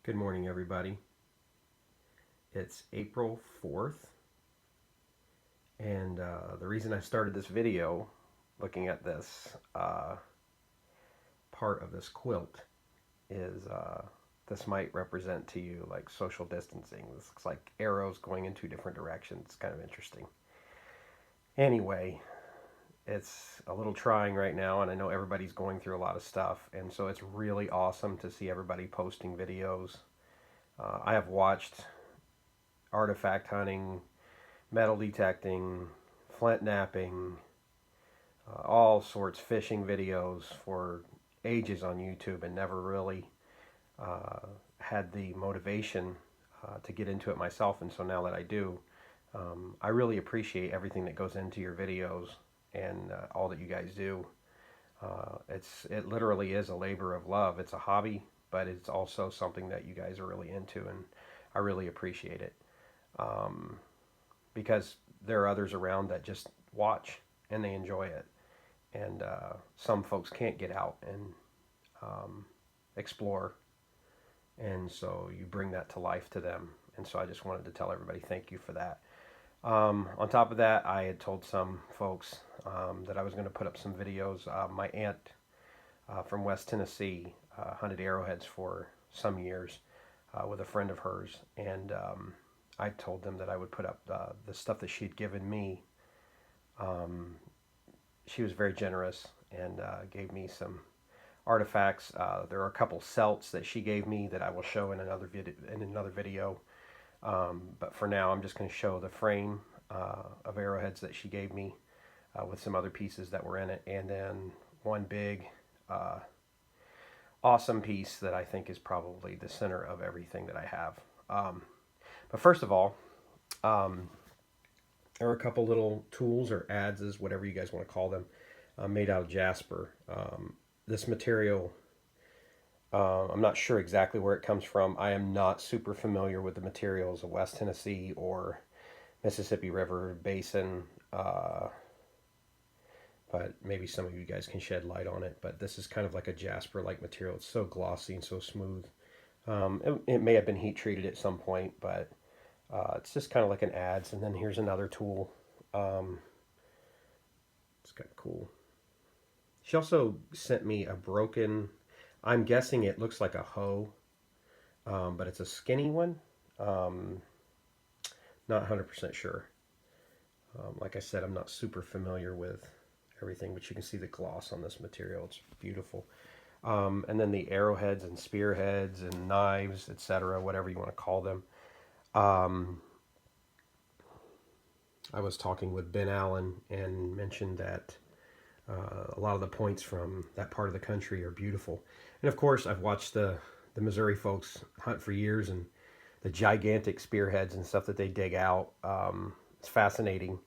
Good morning, everybody. It's April 4th, and the reason I started this video looking at this part of this quilt is this might represent to you like social distancing. This looks like arrows going in two different directions. It's kind of interesting. Anyway, it's a little trying right now, and I know everybody's going through a lot of stuff, and so it's really awesome to see everybody posting videos. I have watched artifact hunting, metal detecting, flint knapping, all sorts fishing videos for ages on YouTube, and never really had the motivation to get into it myself. And so now that I do, I really appreciate everything that goes into your videos and all that you guys do. It literally is a labor of love. It's a hobby, but it's also something that you guys are really into, and I really appreciate it. Because there are others around that just watch and they enjoy it. And some folks can't get out and explore. And so you bring that to life to them. And so I just wanted to tell everybody thank you for that. On top of that, I had told some folks that I was going to put up some videos. My aunt from West Tennessee hunted arrowheads for some years with a friend of hers. And I told them that I would put up the stuff that she'd given me. She was very generous and gave me some artifacts. There are a couple celts that she gave me that I will show in another video. But for now, I'm just going to show the frame of arrowheads that she gave me with some other pieces that were in it, and then one big awesome piece that I think is probably the center of everything that I have. But first of all, there are a couple little tools or adzes, whatever you guys want to call them, made out of jasper. This material, I'm not sure exactly where it comes from. I am not super familiar with the materials of West Tennessee or Mississippi River Basin, but maybe some of you guys can shed light on it. But this is kind of like a jasper-like material. It's so glossy and so smooth. It may have been heat treated at some point, but it's just kind of like an adze. And then here's another tool. It's kind of cool. She also sent me a broken, I'm guessing it looks like a hoe, but it's a skinny one. Not 100% sure. Like I said, I'm not super familiar with everything, but you can see the gloss on this material. It's beautiful. And then the arrowheads and spearheads and knives, etc., whatever you want to call them. I was talking with Ben Allen and mentioned that a lot of the points from that part of the country are beautiful. And of course, I've watched the Missouri folks hunt for years, and the gigantic spearheads and stuff that they dig out. It's fascinating.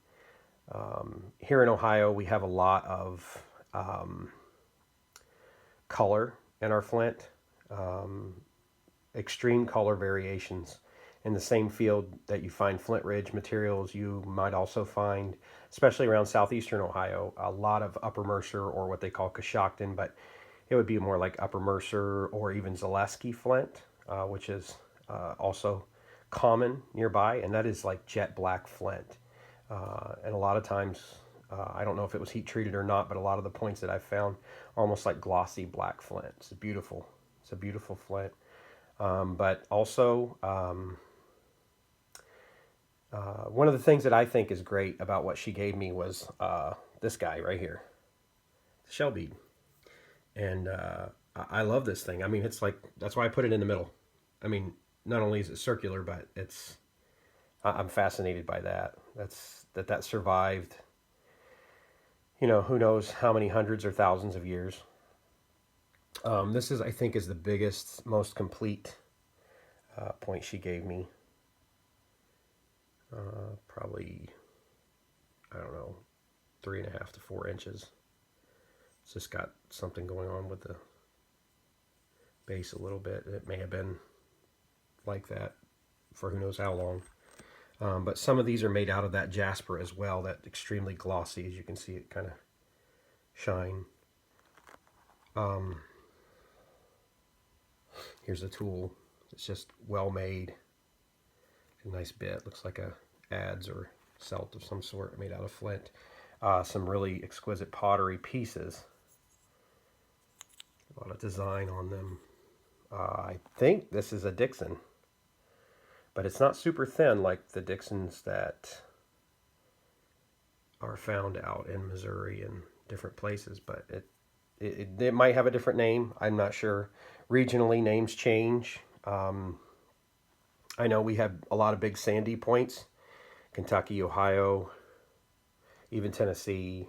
Here in Ohio, we have a lot of color in our flint, extreme color variations. In the same field that you find Flint Ridge materials, you might also find, especially around Southeastern Ohio, a lot of Upper Mercer, or what they call Coshocton, but it would be more like Upper Mercer or even Zaleski flint, which is also common nearby, and that is like jet black flint. And a lot of times, I don't know if it was heat treated or not, but a lot of the points that I've found are almost like glossy black flint. It's beautiful. It's a beautiful flint. But also, one of the things that I think is great about what she gave me was this guy right here, the shell bead. And I love this thing. I mean, it's like, that's why I put it in the middle. I mean, not only is it circular, but I'm fascinated by that. That survived, you know, who knows how many hundreds or thousands of years. This is, I think, is the biggest, most complete point she gave me. Probably, I don't know, 3.5 to 4 inches. It's just got something going on with the base a little bit. It may have been like that for who knows how long. But some of these are made out of that jasper as well, that extremely glossy, as you can see it kind of shine. Here's a tool It's just well made. A nice bit. Looks like a adze or celt of some sort made out of flint. Some really exquisite pottery pieces. A lot of design on them. I think this is a Dixon, but it's not super thin like the Dixons that are found out in Missouri and different places, but it might have a different name. I'm not sure. Regionally, names change. I know we have a lot of big sandy points. Kentucky, Ohio, even Tennessee,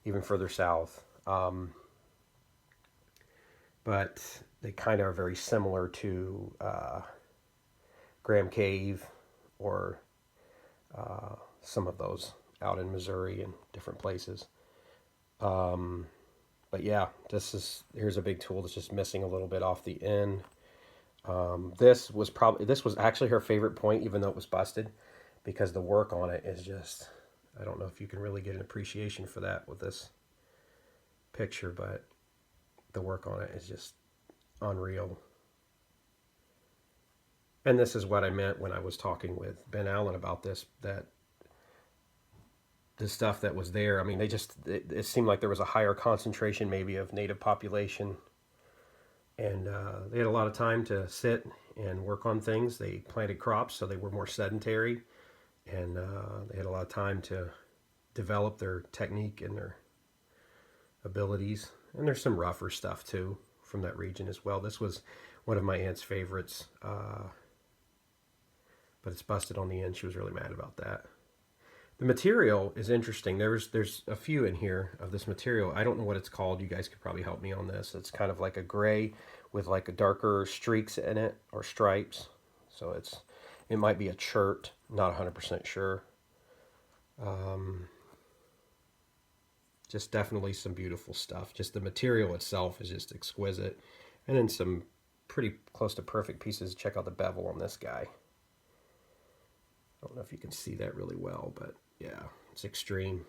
even further south. But they kind of are very similar to Graham Cave or some of those out in Missouri and different places. But yeah, here's a big tool that's just missing a little bit off the end. This was actually her favorite point, even though it was busted, because the work on it is just, I don't know if you can really get an appreciation for that with this picture, but the work on it is just unreal. And this is what I meant when I was talking with Ben Allen about this, that the stuff that was there, I mean, it seemed like there was a higher concentration maybe of native population, and they had a lot of time to sit and work on things. They planted crops, so they were more sedentary, and they had a lot of time to develop their technique and their abilities. And there's some rougher stuff too from that region as well. This was one of my aunt's favorites, but it's busted on the end. She was really mad about that. The material is interesting. There's a few in here of this material. I don't know what it's called. You guys could probably help me on this. It's kind of like a gray with like a darker streaks in it or stripes. So it might be a chert. Not 100% sure. Just definitely some beautiful stuff. Just the material itself is just exquisite. And then some pretty close to perfect pieces. Check out the bevel on this guy. I don't know if you can see that really well, but yeah, it's extreme.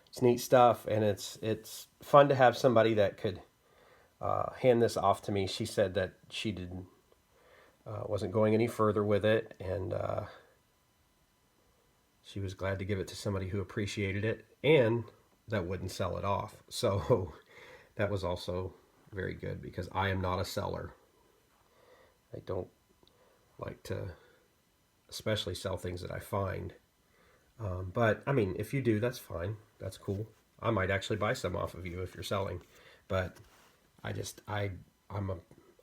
It's neat stuff, and it's fun to have somebody that could hand this off to me. She said that she wasn't going any further with it, and she was glad to give it to somebody who appreciated it and that wouldn't sell it off. So that was also very good, because I am not a seller. I don't like to especially sell things that I find. But I mean, if you do, that's fine. That's cool. I might actually buy some off of you if you're selling. But I'm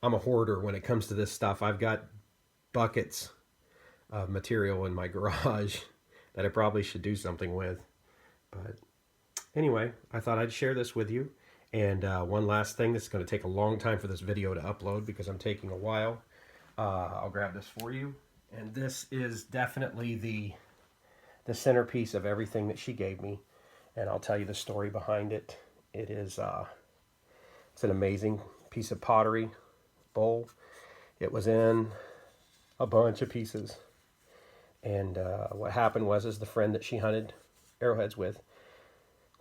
a hoarder when it comes to this stuff. I've got buckets of material in my garage that I probably should do something with. But anyway, I thought I'd share this with you. And one last thing, this is going to take a long time for this video to upload because I'm taking a while. I'll grab this for you. And this is definitely the centerpiece of everything that she gave me. And I'll tell you the story behind it. It's an amazing piece of pottery bowl. It was in a bunch of pieces. And what happened was the friend that she hunted arrowheads with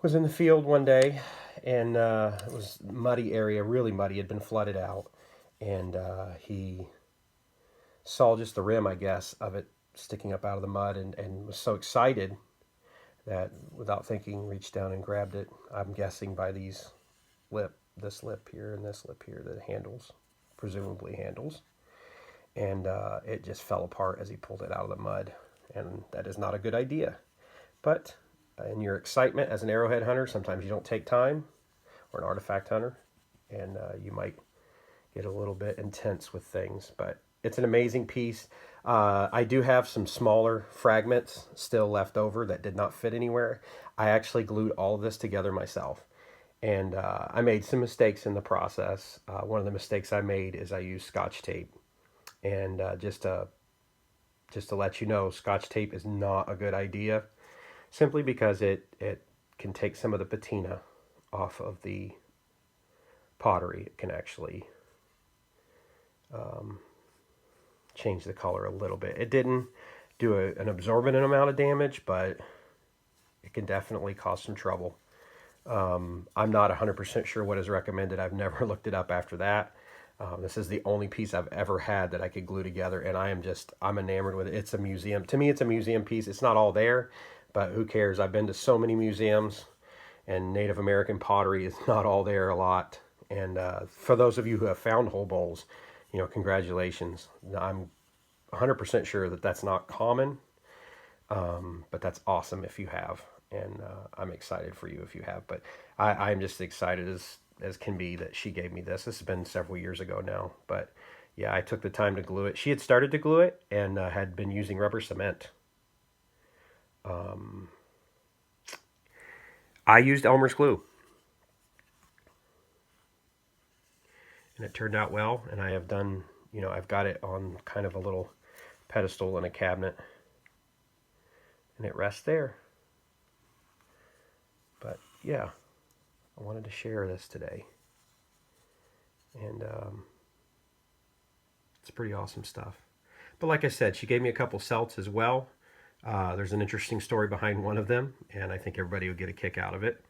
was in the field one day, and it was a muddy area, really muddy, had been flooded out. And he saw just the rim, I guess, of it sticking up out of the mud, and was so excited that without thinking reached down and grabbed it. I'm guessing by this lip here and this lip here, the handles, presumably handles. And it just fell apart as he pulled it out of the mud, and that is not a good idea. But in your excitement as an arrowhead hunter, sometimes you don't take time, or an artifact hunter, and you might get a little bit intense with things. But it's an amazing piece. I do have some smaller fragments still left over that did not fit anywhere. I actually glued all of this together myself. And I made some mistakes in the process. One of the mistakes I made is I used Scotch tape. And just to let you know, Scotch tape is not a good idea, simply because it can take some of the patina off of the pottery. It can actually change the color a little bit. It didn't do an absorbent amount of damage, but it can definitely cause some trouble. I'm not 100% sure what is recommended. I've never looked it up after that. This is the only piece I've ever had that I could glue together, and I'm enamored with it. It's a museum. To me, it's a museum piece. It's not all there, but who cares? I've been to so many museums, and Native American pottery is not all there a lot. And for those of you who have found whole bowls, congratulations. I'm 100% sure that that's not common, but that's awesome if you have. And I'm excited for you if you have. But I'm just excited as can be that she gave me this. This has been several years ago now. But yeah, I took the time to glue it. She had started to glue it and had been using rubber cement. I used Elmer's glue. And it turned out well. And I have done, I've got it on kind of a little pedestal in a cabinet. And it rests there. But yeah, I wanted to share this today. And it's pretty awesome stuff. But like I said, she gave me a couple celts as well. There's an interesting story behind one of them, and I think everybody will get a kick out of it.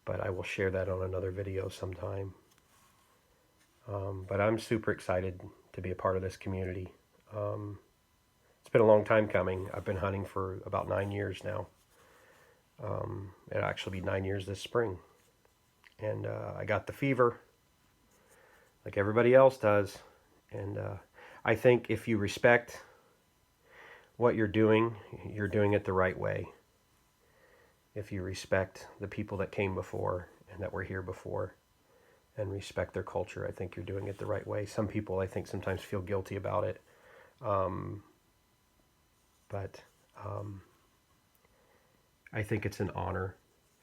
But I will share that on another video sometime. But I'm super excited to be a part of this community. It's been a long time coming. I've been hunting for about 9 years now. It'll actually be 9 years this spring. And I got the fever like everybody else does. And I think if you respect what you're doing it the right way. If you respect the people that came before and that were here before and respect their culture, I think you're doing it the right way. Some people, I think, sometimes feel guilty about it. But I think it's an honor.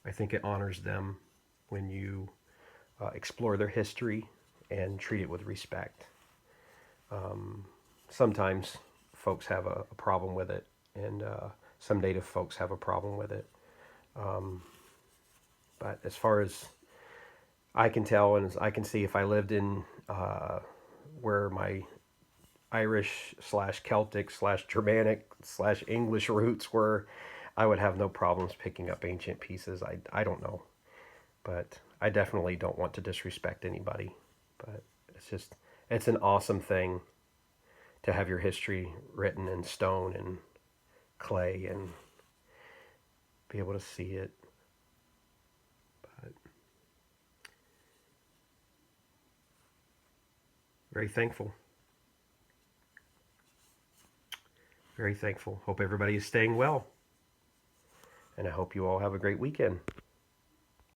I think it honors them when you explore their history and treat it with respect. Sometimes folks have a problem with it, and some native folks have a problem with it. But as far as I can tell, and as I can see, if I lived in where my Irish / Celtic / Germanic / English roots were, I would have no problems picking up ancient pieces. I don't know. But I definitely don't want to disrespect anybody. But it's an awesome thing to have your history written in stone and clay and be able to see it. But very thankful. Very thankful. Hope everybody is staying well. And I hope you all have a great weekend.